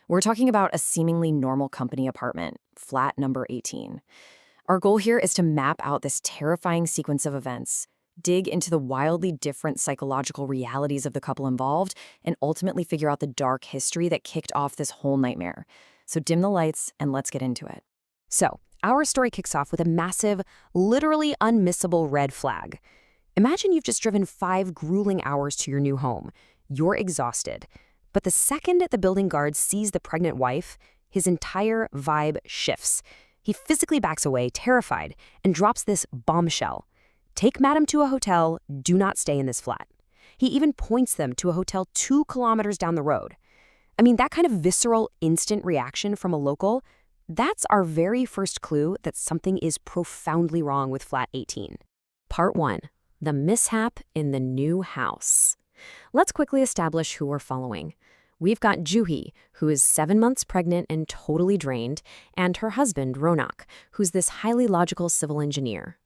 We're talking about a seemingly normal company apartment, flat number 18. Our goal here is to map out this terrifying sequence of events, dig into the wildly different psychological realities of the couple involved, and ultimately figure out the dark history that kicked off this whole nightmare. So dim the lights and let's get into it. So, our story kicks off with a massive, literally unmissable red flag. Imagine you've just driven 5 grueling hours to your new home. You're exhausted. But the second the building guard sees the pregnant wife, his entire vibe shifts. He physically backs away, terrified, and drops this bombshell. Take Madam to a hotel, do not stay in this flat. He even points them to a hotel 2 kilometers down the road. I mean, that kind of visceral, instant reaction from a local, that's our very first clue that something is profoundly wrong with Flat 18. Part 1. The mishap in the new house. Let's quickly establish who we're following. We've got Juhi, who is 7 months pregnant and totally drained, and her husband, Ronak, who's this highly logical civil engineer.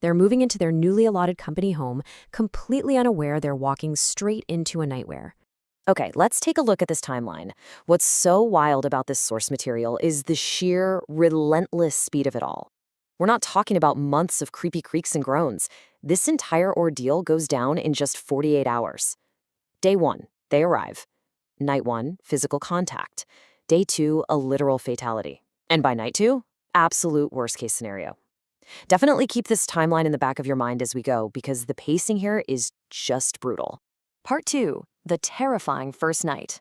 They're moving into their newly allotted company home, completely unaware they're walking straight into a nightmare. Okay, let's take a look at this timeline. What's so wild about this source material is the sheer, relentless speed of it all. We're not talking about months of creepy creaks and groans. This entire ordeal goes down in just 48 hours. Day 1, they arrive. Night 1, physical contact. Day 2, a literal fatality. And by night 2, absolute worst-case scenario. Definitely keep this timeline in the back of your mind as we go, because the pacing here is just brutal. Part 2, the terrifying first night.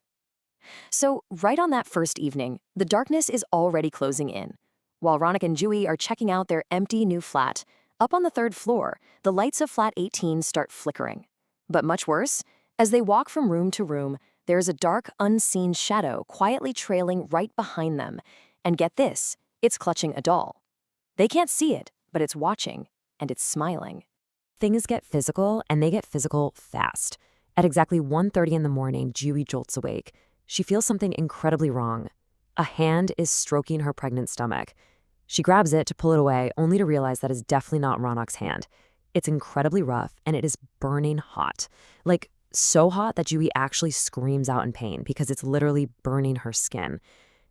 So, right on that first evening, the darkness is already closing in. While Ronak and Juhi are checking out their empty new flat, up on the 3rd floor, the lights of flat 18 start flickering. But much worse, as they walk from room to room, there's a dark, unseen shadow quietly trailing right behind them. And get this, it's clutching a doll. They can't see it, but it's watching, and it's smiling. Things get physical, and they get physical fast. At exactly 1:30 in the morning, Juhi jolts awake. She feels something incredibly wrong. A hand is stroking her pregnant stomach. She grabs it to pull it away, only to realize that is definitely not Ronak's hand. It's incredibly rough, and it is burning hot. Like, so hot that Juhi actually screams out in pain because it's literally burning her skin.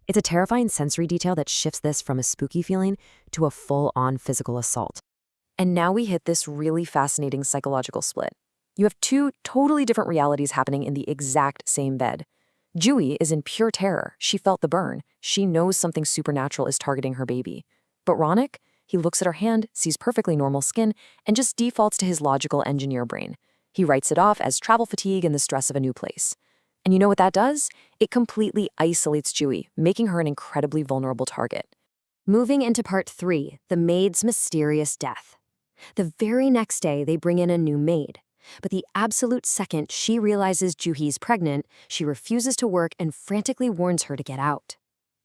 It's a terrifying sensory detail that shifts this from a spooky feeling to a full-on physical assault. And now we hit this really fascinating psychological split. You have 2 totally different realities happening in the exact same bed. Juhi is in pure terror. She felt the burn. She knows something supernatural is targeting her baby. But Ronak, he looks at her hand, sees perfectly normal skin, and just defaults to his logical engineer brain. He writes it off as travel fatigue and the stress of a new place. And you know what that does? It completely isolates Juhi, making her an incredibly vulnerable target. Moving into part 3, the maid's mysterious death. The very next day, they bring in a new maid. But the absolute second she realizes Juhi's pregnant, she refuses to work and frantically warns her to get out.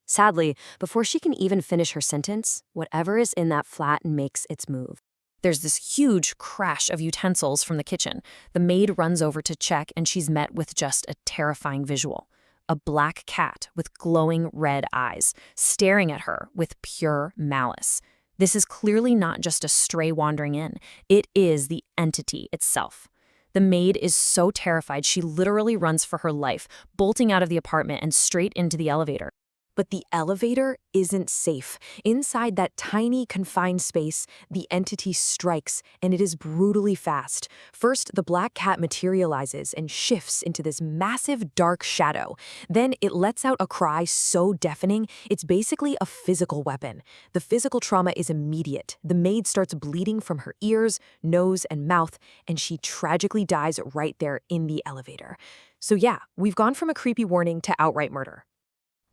Sadly, before she can even finish her sentence, whatever is in that flat makes its move. There's this huge crash of utensils from the kitchen. The maid runs over to check, and she's met with just a terrifying visual. A black cat with glowing red eyes, staring at her with pure malice. This is clearly not just a stray wandering in. It is the entity itself. The maid is so terrified she literally runs for her life, bolting out of the apartment and straight into the elevator. But the elevator isn't safe. Inside that tiny, confined space, the entity strikes, and it is brutally fast. First, the black cat materializes and shifts into this massive, dark shadow. Then it lets out a cry so deafening, it's basically a physical weapon. The physical trauma is immediate. The maid starts bleeding from her ears, nose, and mouth, and she tragically dies right there in the elevator. So yeah, we've gone from a creepy warning to outright murder.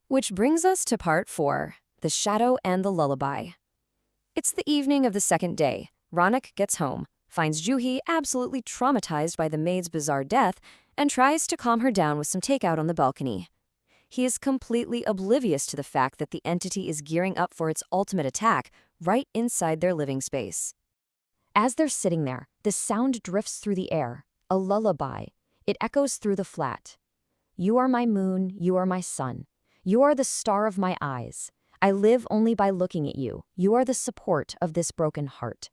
Which brings us to part 4, the shadow and the lullaby. It's the evening of the second day. Ronak gets home, finds Juhi absolutely traumatized by the maid's bizarre death, and tries to calm her down with some takeout on the balcony. He is completely oblivious to the fact that the entity is gearing up for its ultimate attack right inside their living space. As they're sitting there, the sound drifts through the air, a lullaby. It echoes through the flat. You are my moon, you are my sun. You are the star of my eyes. I live only by looking at you. You are the support of this broken heart.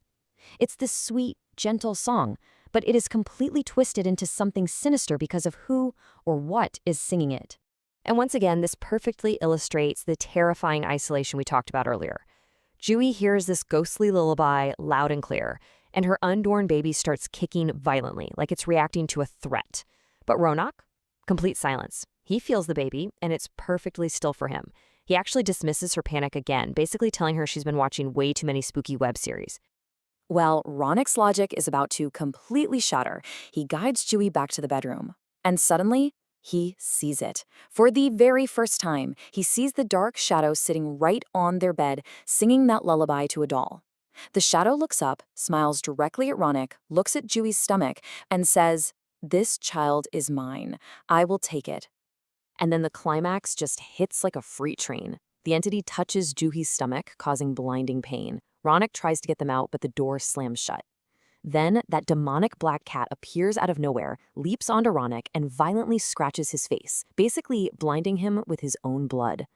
It's this sweet, gentle song, but it is completely twisted into something sinister because of who or what is singing it. And once again, this perfectly illustrates the terrifying isolation we talked about earlier. Juhi hears this ghostly lullaby loud and clear, and her unborn baby starts kicking violently, like it's reacting to a threat. But Ronak? Complete silence. He feels the baby, and it's perfectly still for him. He actually dismisses her panic again, basically telling her she's been watching way too many spooky web series. Well, Ronak's logic is about to completely shatter. He guides Juhi back to the bedroom. And suddenly, he sees it. For the very first time, he sees the dark shadow sitting right on their bed, singing that lullaby to a doll. The shadow looks up, smiles directly at Ronak, looks at Juhi's stomach, and says, "This child is mine. I will take it." And then the climax just hits like a freight train. The entity touches Juhi's stomach, causing blinding pain. Ronak tries to get them out, but the door slams shut. Then that demonic black cat appears out of nowhere, leaps onto Ronak, and violently scratches his face, basically blinding him with his own blood.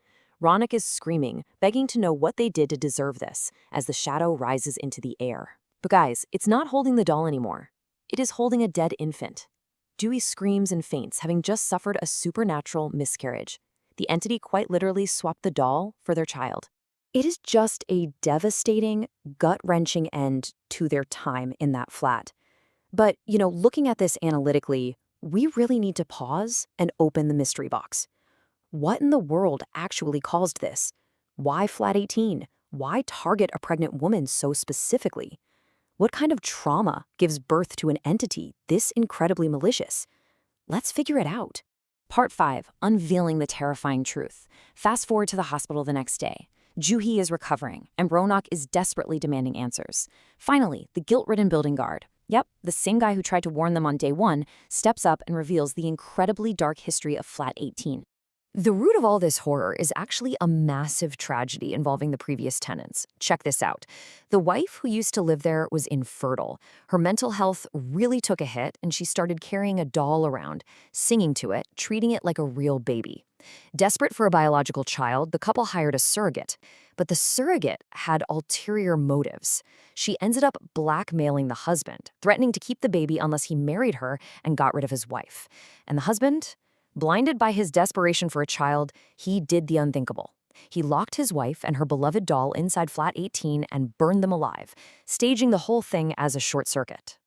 Ronak is screaming, begging to know what they did to deserve this, as the shadow rises into the air. But guys, it's not holding the doll anymore. It is holding a dead infant. Juhi screams and faints, having just suffered a supernatural miscarriage. The entity quite literally swapped the doll for their child. It is just a devastating, gut-wrenching end to their time in that flat. But, looking at this analytically, we really need to pause and open the mystery box. What in the world actually caused this? Why flat 18? Why target a pregnant woman so specifically? What kind of trauma gives birth to an entity this incredibly malicious? Let's figure it out. Part 5, unveiling the terrifying truth. Fast forward to the hospital the next day. Juhi is recovering, and Ronak is desperately demanding answers. Finally, the guilt-ridden building guard, the same guy who tried to warn them on day 1, steps up and reveals the incredibly dark history of Flat 18. The root of all this horror is actually a massive tragedy involving the previous tenants. Check this out. The wife who used to live there was infertile. Her mental health really took a hit, and she started carrying a doll around, singing to it, treating it like a real baby. Desperate for a biological child, the couple hired a surrogate. But the surrogate had ulterior motives. She ended up blackmailing the husband, threatening to keep the baby unless he married her and got rid of his wife. And the husband? Blinded by his desperation for a child, he did the unthinkable. He locked his wife and her beloved doll inside Flat 18 and burned them alive, staging the whole thing as a short circuit.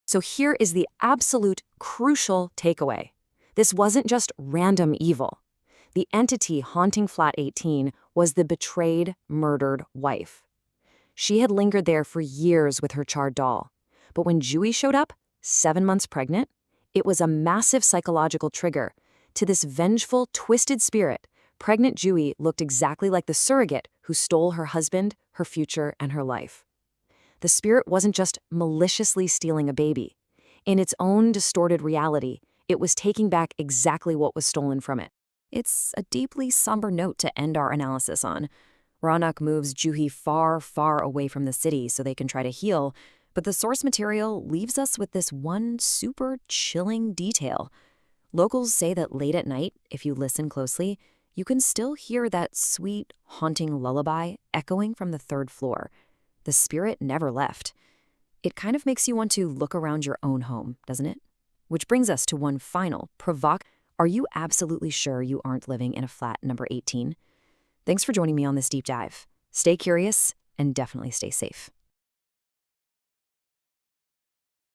So here is the absolute crucial takeaway. This wasn't just random evil. The entity haunting Flat 18 was the betrayed, murdered wife. She had lingered there for years with her charred doll. But when Juhi showed up, 7 months pregnant, it was a massive psychological trigger. To this vengeful, twisted spirit, pregnant Juhi looked exactly like the surrogate who stole her husband, her future, and her life. The spirit wasn't just maliciously stealing a baby. In its own distorted reality, it was taking back exactly what was stolen from it. It's a deeply somber note to end our analysis on. Ronak moves Juhi far, far away from the city so they can try to heal, but the source material leaves us with this one super chilling detail. Locals say that late at night, if you listen closely, you can still hear that sweet, haunting lullaby echoing from the 3rd floor. The spirit never left. It kind of makes you want to look around your own home, doesn't it? Which brings us to one final, are you absolutely sure you aren't living in a flat number 18? Thanks for joining me on this deep dive. Stay curious and definitely stay safe.